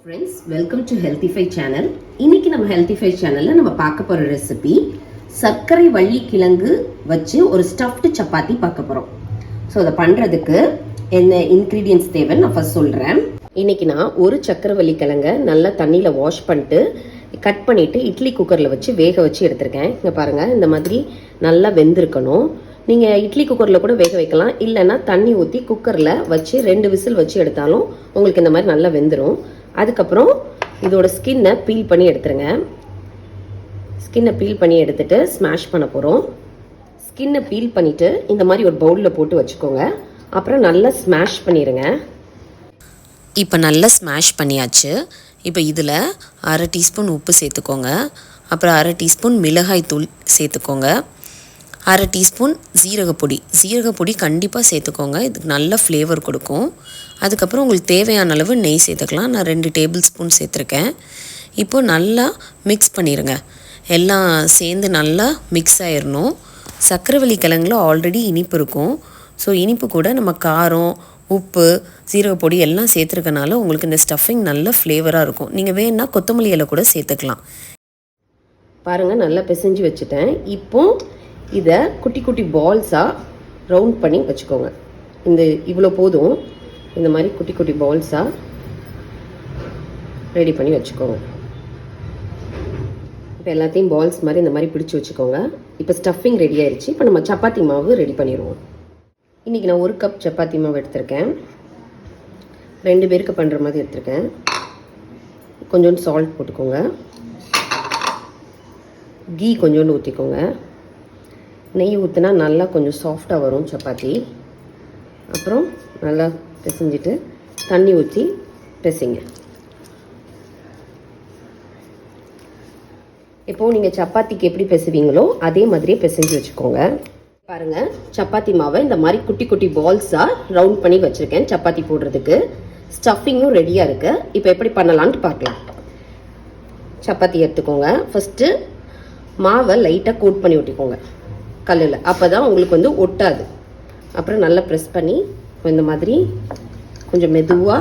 Friends, welcome to Healthify channel. இன்னைக்கு நம்ம Healthify சேனலில் நம்ம பார்க்க போகிற ரெசிபி சர்க்கரை வள்ளி கிழங்கு வச்சு ஒரு ஸ்டஃப்டு சப்பாத்தி பார்க்க போகிறோம். ஸோ அதை பண்ணுறதுக்கு என்ன இன்க்ரீடியன்ஸ் தேவைன்னு நான் ஃபர்ஸ்ட் சொல்கிறேன். இன்னைக்கு நான் ஒரு சர்க்கரை வள்ளி கிழங்கை நல்லா தண்ணியில் வாஷ் பண்ணிட்டு கட் பண்ணிவிட்டு இட்லி குக்கரில் வச்சு வேக வச்சு எடுத்திருக்கேன். இங்கே பாருங்கள், இந்த மாதிரி நல்லா வெந்திருக்கணும். நீங்கள் இட்லி குக்கரில் கூட வேக வைக்கலாம், இல்லைன்னா தண்ணி ஊற்றி குக்கரில் வச்சு 2 விசில் வச்சு எடுத்தாலும் உங்களுக்கு இந்த மாதிரி நல்லா வெந்துடும். அதுக்கப்புறம் இதோட ஸ்கின்னை பீல் பண்ணி எடுத்துருங்க. ஸ்கின்னை பீல் பண்ணி எடுத்துட்டு ஸ்மாஷ் பண்ண போகிறோம். ஸ்கின்னை பீல் பண்ணிவிட்டு இந்த மாதிரி ஒரு பவுலில் போட்டு வச்சுக்கோங்க. அப்புறம் நல்லா ஸ்மாஷ் பண்ணிடுங்க. இப்போ நல்லா ஸ்மாஷ் பண்ணியாச்சு. இப்போ இதில் 1/2 டீஸ்பூன் உப்பு சேர்த்துக்கோங்க. அப்புறம் 1/2 டீஸ்பூன் மிளகாய் தூள் சேர்த்துக்கோங்க. 1/2 டீஸ்பூன் ஜீரகப்பொடி கண்டிப்பாக சேர்த்துக்கோங்க. இதுக்கு நல்ல ஃப்ளேவர் கொடுக்கும். அதுக்கப்புறம் உங்களுக்கு தேவையான அளவு நெய் சேர்த்துக்கலாம். நான் 2 டேபிள் ஸ்பூன் சேர்த்துருக்கேன். இப்போது நல்லா மிக்ஸ் பண்ணிடுங்க. எல்லாம் சேர்ந்து நல்லா மிக்ஸ் ஆயிடணும். சர்க்கரைவள்ளி கிழங்குல ஆல்ரெடி இனிப்பு இருக்கும். ஸோ இனிப்பு கூட நம்ம காரம், உப்பு, ஜீரகப்பொடி எல்லாம் சேர்த்துருக்கனால உங்களுக்கு இந்த ஸ்டஃபிங் நல்ல ஃப்ளேவராக இருக்கும். நீங்கள் வேணுன்னா கொத்தமல்லி இலை கூட சேர்த்துக்கலாம். பாருங்கள், நல்லா பிசைஞ்சு வச்சுட்டேன். இப்போ இதை குட்டி குட்டி பால்ஸாக ரவுண்ட் பண்ணி வச்சுக்கோங்க. இவ்வளோ போதும். இந்த மாதிரி குட்டி குட்டி பால்ஸாக ரெடி பண்ணி வச்சுக்கோங்க. இப்போ எல்லாத்தையும் பால்ஸ் மாதிரி இந்த மாதிரி பிடிச்சி வச்சுக்கோங்க. இப்போ ஸ்டஃபிங் ரெடி ஆயிடுச்சு. இப்போ நம்ம சப்பாத்தி மாவு ரெடி பண்ணிடுவோம். இன்றைக்கி நான் 1 கப் சப்பாத்தி மாவு எடுத்திருக்கேன். 2 பேருக்கு பண்ணுற மாதிரி எடுத்திருக்கேன். கொஞ்சோண்டு சால்ட் போட்டுக்கோங்க. கீ கொஞ்சோண்டு ஊற்றிக்கோங்க. நெய் ஊற்றினா நல்லா கொஞ்சம் சாஃப்டாக வரும் சப்பாத்தி. அப்புறம் நல்லா பிசைஞ்சிட்டு தண்ணி ஊற்றி பிசைங்க. இப்போது நீங்கள் சப்பாத்திக்கு எப்படி பிசைவீங்களோ அதே மாதிரியே பிசைஞ்சு வச்சுக்கோங்க. பாருங்கள், சப்பாத்தி மாவை இந்த மாதிரி குட்டி குட்டி பால்ஸாக ரவுண்ட் பண்ணி வச்சுருக்கேன் சப்பாத்தி போடுறதுக்கு. ஸ்டஃபிங்கும் ரெடியாக இருக்குது. இப்போ எப்படி பண்ணலான்ட்டு பார்க்கலாம். சப்பாத்தி எடுத்துக்கோங்க. ஃபஸ்ட்டு மாவை லைட்டாக கோட் பண்ணி விட்டுக்கோங்க கல்லில். அப்போ தான் உங்களுக்கு ஒட்டாது. அப்புறம் நல்லா ப்ரெஸ் பண்ணி இந்த மாதிரி கொஞ்சம் மெதுவாக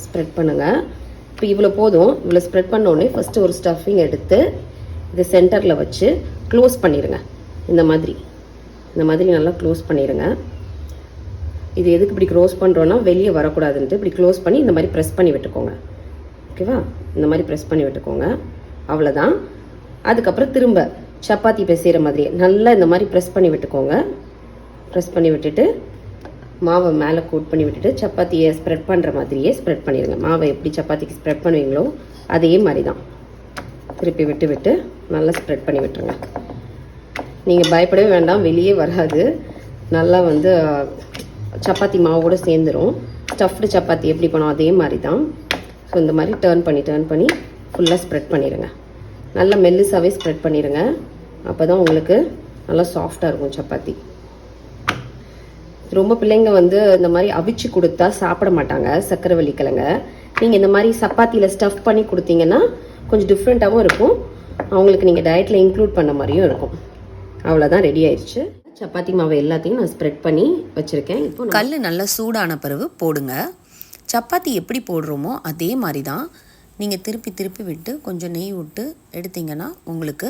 ஸ்ப்ரெட் பண்ணுங்கள். இப்போ இவ்வளோ போதும். இவ்வளோ ஸ்ப்ரெட் பண்ணோடனே ஃபஸ்ட்டு ஒரு ஸ்டஃபிங் எடுத்து இது சென்டரில் வச்சு க்ளோஸ் பண்ணிடுங்க. இந்த மாதிரி நல்லா க்ளோஸ் பண்ணிடுங்க. இது எதுக்கு இப்படி க்ளோஸ் பண்ணுறோன்னா வெளியே வரக்கூடாதுன்ட்டு இப்படி க்ளோஸ் பண்ணி இந்த மாதிரி ப்ரெஸ் பண்ணி விட்டுக்கோங்க. ஓகேவா? இந்த மாதிரி ப்ரெஸ் பண்ணி விட்டுக்கோங்க. அவ்வளோதான். அதுக்கப்புறம் திரும்ப சப்பாத்தி பிசைகிற மாதிரி நல்லா இந்த மாதிரி ப்ரெஸ் பண்ணி விட்டுக்கோங்க. ப்ரெஸ் பண்ணி விட்டுட்டு மாவை மேலே கோட் பண்ணி விட்டுட்டு சப்பாத்தியை ஸ்ப்ரெட் பண்ணுற மாதிரியே ஸ்ப்ரெட் பண்ணிடுங்க. மாவை எப்படி சப்பாத்திக்கு ஸ்ப்ரெட் பண்ணுவீங்களோ அதே மாதிரி தான் திருப்பி விட்டு நல்லா ஸ்ப்ரெட் பண்ணி விட்டுருங்க. நீங்கள் பயப்படவே வேண்டாம், வெளியே வராது. நல்லா சப்பாத்தி மாவோடு சேர்ந்துடும். ஸ்டஃப்டு சப்பாத்தி எப்படி பண்ணோம் அதே மாதிரி தான். ஸோ இந்த மாதிரி டர்ன் பண்ணி ஃபுல்லாக ஸ்ப்ரெட் பண்ணிடுங்க. நல்லா மெல்லிசாவே ஸ்ப்ரெட் பண்ணிடுங்க. அப்போ தான் உங்களுக்கு நல்லா சாஃப்டாக இருக்கும் சப்பாத்தி. ரொம்ப பிள்ளைங்க இந்த மாதிரி அவிச்சு கொடுத்தா சாப்பிட மாட்டாங்க சர்க்கரைவள்ளி கிழங்க. நீங்கள் இந்த மாதிரி சப்பாத்தியில் ஸ்டஃப் பண்ணி கொடுத்தீங்கன்னா கொஞ்சம் டிஃப்ரெண்ட்டாகவும் இருக்கும். அவங்களுக்கு நீங்கள் டயட்டில் இன்க்ளூட் பண்ண மாதிரியும் இருக்கும். அவ்வளோதான், ரெடி ஆயிடுச்சு. சப்பாத்தி மாவு எல்லாத்தையும் நான் ஸ்ப்ரெட் பண்ணி வச்சுருக்கேன். இப்போ கல் நல்லா சூடான பிறகு போடுங்க. சப்பாத்தி எப்படி போடுறோமோ அதே மாதிரி தான். நீங்கள் திருப்பி விட்டு கொஞ்சம் நெய் விட்டு எடுத்திங்கன்னா உங்களுக்கு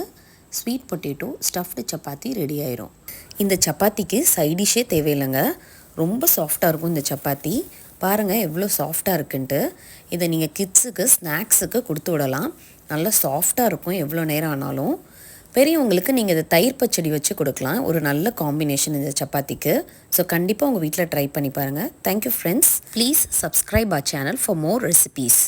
sweet potato stuffed chapati ready ஆயிரும். இந்த சப்பாத்திக்கு சைடிஷே தேவையில்லைங்க. ரொம்ப சாஃப்டாக இருக்கும் இந்த சப்பாத்தி. பாருங்கள் எவ்வளோ சாஃப்டாக இருக்குன்ட்டு. இதை நீங்கள் கிட்ஸுக்கு ஸ்நாக்ஸுக்கு கொடுத்து விடலாம். நல்லா சாஃப்டாக இருக்கும் எவ்வளோ நேரம் ஆனாலும். பெரியவங்களுக்கு நீங்கள் இதை தயிர் பச்சடி வச்சு கொடுக்கலாம். ஒரு நல்ல காம்பினேஷன் இந்த சப்பாத்திக்கு. ஸோ கண்டிப்பாக உங்கள் வீட்டில் ட்ரை பண்ணி பாருங்கள். Thank you friends. Please subscribe our channel for more recipes.